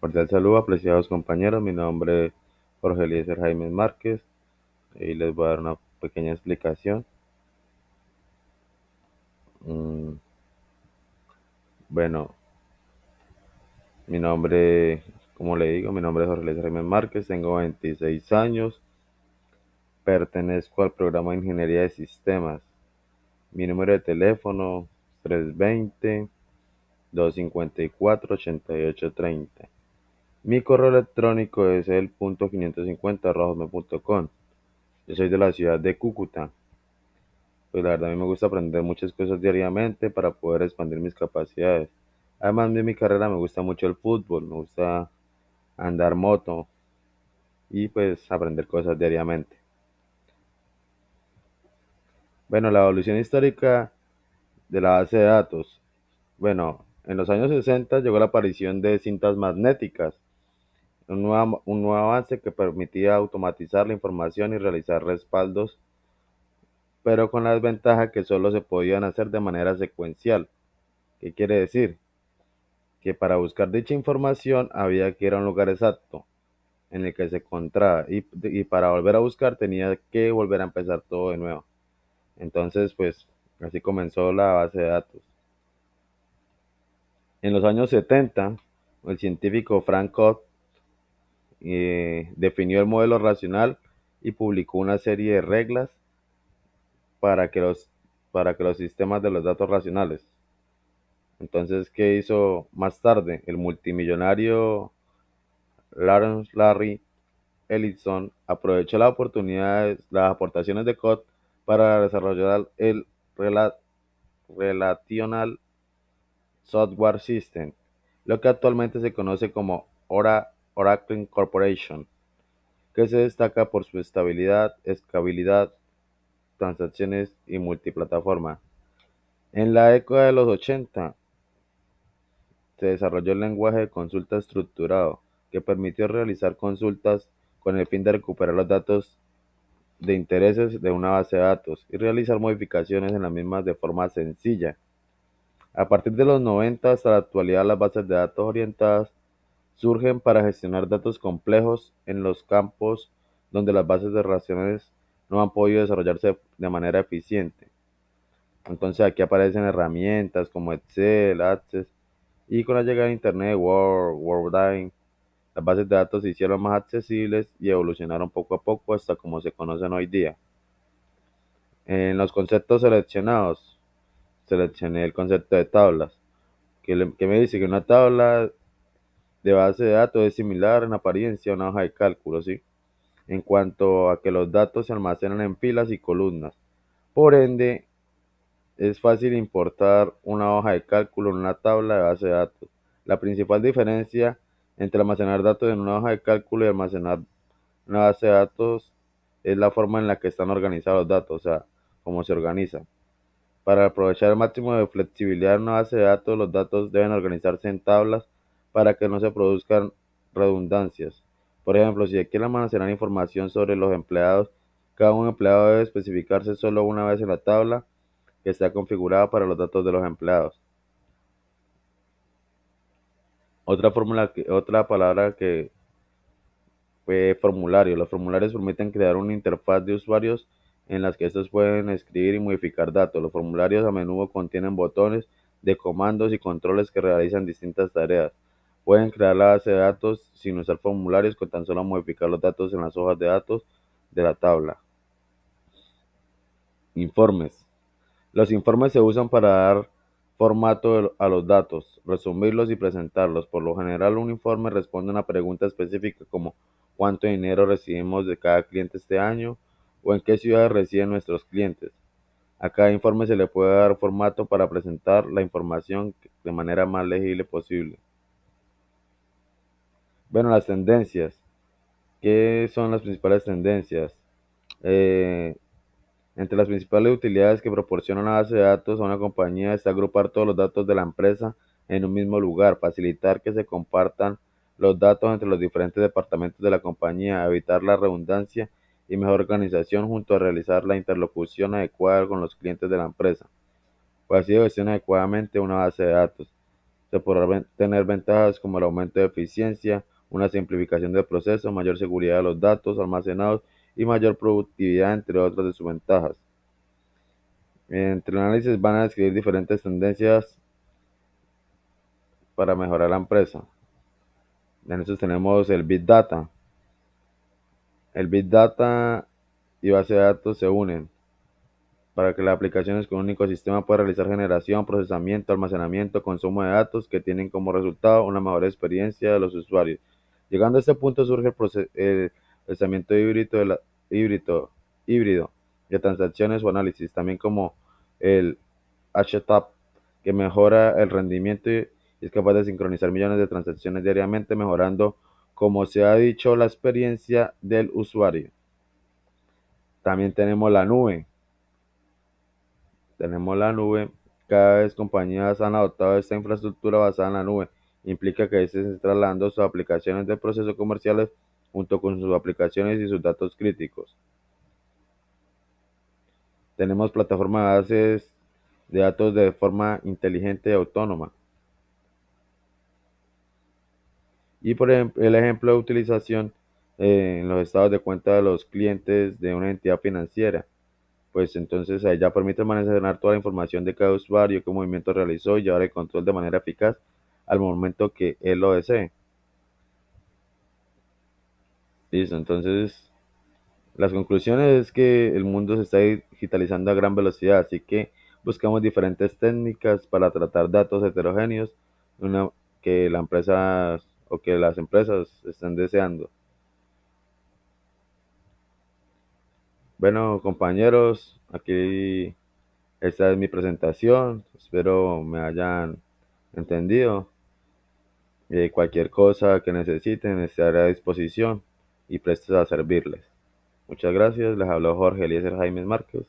Cordial saludo, apreciados compañeros. Mi nombre es Jorge Eliezer Jaime Márquez y les voy a dar una pequeña explicación. Mm, bueno, mi nombre, como le digo, mi nombre es Jorge Eliezer Jaime Márquez, tengo 26 años, pertenezco al programa de Ingeniería de Sistemas. Mi número de teléfono 320-254-8830. Mi correo electrónico es el punto 550@hotmail.com. Yo soy de la ciudad de Cúcuta. Pues la verdad a mí me gusta aprender muchas cosas diariamente para poder expandir mis capacidades. Además de mi carrera me gusta mucho el fútbol, me gusta andar moto y pues aprender cosas diariamente. Bueno, la evolución histórica de la base de datos. Bueno, en los años 60 llegó la aparición de cintas magnéticas, un nuevo avance que permitía automatizar la información y realizar respaldos, pero con la desventaja que solo se podían hacer de manera secuencial. ¿Qué quiere decir? Que para buscar dicha información había que ir a un lugar exacto en el que se encontraba y para volver a buscar tenía que volver a empezar todo de nuevo. Entonces, pues así comenzó la base de datos. En los años 70, el científico Frank Codd definió el modelo racional y publicó una serie de reglas para que los sistemas de los datos racionales. Entonces, ¿qué hizo más tarde? El multimillonario Lawrence Larry Ellison aprovechó las aportaciones de Code para desarrollar el Relational Software System, lo que actualmente se conoce como Oracle Corporation, que se destaca por su estabilidad, escalabilidad, transacciones y multiplataforma. En la década de los 80 se desarrolló el lenguaje de consulta estructurado, que permitió realizar consultas con el fin de recuperar los datos de intereses de una base de datos y realizar modificaciones en las mismas de forma sencilla. A partir de los 90 hasta la actualidad, las bases de datos orientadas surgen para gestionar datos complejos en los campos donde las bases de relaciones no han podido desarrollarse de manera eficiente. Entonces aquí aparecen herramientas como Excel, Access y con la llegada de Internet, Word, WordAid, las bases de datos se hicieron más accesibles y evolucionaron poco a poco hasta como se conocen hoy día. En los conceptos seleccionados, seleccioné el concepto de tablas, que me dice que una tabla de base de datos es similar en apariencia a una hoja de cálculo, ¿sí? En cuanto a que los datos se almacenan en filas y columnas. Por ende, es fácil importar una hoja de cálculo en una tabla de base de datos. La principal diferencia entre almacenar datos en una hoja de cálculo y almacenar una base de datos es la forma en la que están organizados los datos, o sea, cómo se organizan. Para aprovechar el máximo de flexibilidad en una base de datos, los datos deben organizarse en tablas para que no se produzcan redundancias. Por ejemplo, si quiere almacenar información sobre los empleados, cada un empleado debe especificarse solo una vez en la tabla que está configurada para los datos de los empleados. Otra palabra que fue formulario. Los formularios permiten crear una interfaz de usuarios en las que estos pueden escribir y modificar datos. Los formularios a menudo contienen botones de comandos y controles que realizan distintas tareas. Pueden crear la base de datos sin usar formularios con tan solo modificar los datos en las hojas de datos de la tabla. Informes. Los informes se usan para dar formato a los datos, resumirlos y presentarlos. Por lo general, un informe responde a una pregunta específica como ¿cuánto dinero recibimos de cada cliente este año? ¿O en qué ciudades residen nuestros clientes? A cada informe se le puede dar formato para presentar la información de manera más legible posible. Bueno, las tendencias. ¿Qué son las principales tendencias? Eh, Entre las principales utilidades que proporciona una base de datos a una compañía está agrupar todos los datos de la empresa en un mismo lugar, facilitar que se compartan los datos entre los diferentes departamentos de la compañía, evitar la redundancia y mejor organización junto a realizar la interlocución adecuada con los clientes de la empresa. Pues así gestiona adecuadamente una base de datos. Se podrán tener ventajas como el aumento de eficiencia, una simplificación del proceso, mayor seguridad de los datos almacenados y mayor productividad, entre otras de sus ventajas. Entre el análisis van a describir diferentes tendencias para mejorar la empresa. En estos tenemos el Big Data. El Big Data y base de datos se unen para que las aplicaciones con un único sistema puedan realizar generación, procesamiento, almacenamiento, consumo de datos que tienen como resultado una mejor experiencia de los usuarios. Llegando a este punto surge el procesamiento híbrido de transacciones o análisis, también como el HTAP, que mejora el rendimiento y es capaz de sincronizar millones de transacciones diariamente, mejorando, como se ha dicho, la experiencia del usuario. También tenemos la nube. Cada vez compañías han adoptado esta infraestructura basada en la nube. Implica que se estén trasladando sus aplicaciones de procesos comerciales junto con sus aplicaciones y sus datos críticos. Tenemos plataformas de bases de datos de forma inteligente y autónoma. Y por ejemplo, el ejemplo de utilización en los estados de cuenta de los clientes de una entidad financiera. Pues entonces ahí ya permite almacenar toda la información de cada usuario, qué movimiento realizó y llevar el control de manera eficaz al momento que él lo desee. Listo, entonces las conclusiones es que el mundo se está digitalizando a gran velocidad, así que buscamos diferentes técnicas para tratar datos heterogéneos una, que la empresa o que las empresas estén deseando. Bueno, compañeros, aquí esta es mi presentación. Espero me hayan entendido. Cualquier cosa que necesiten estaré a disposición y prestos a servirles. Muchas gracias. Les habló Jorge Eliezer Jaime Márquez.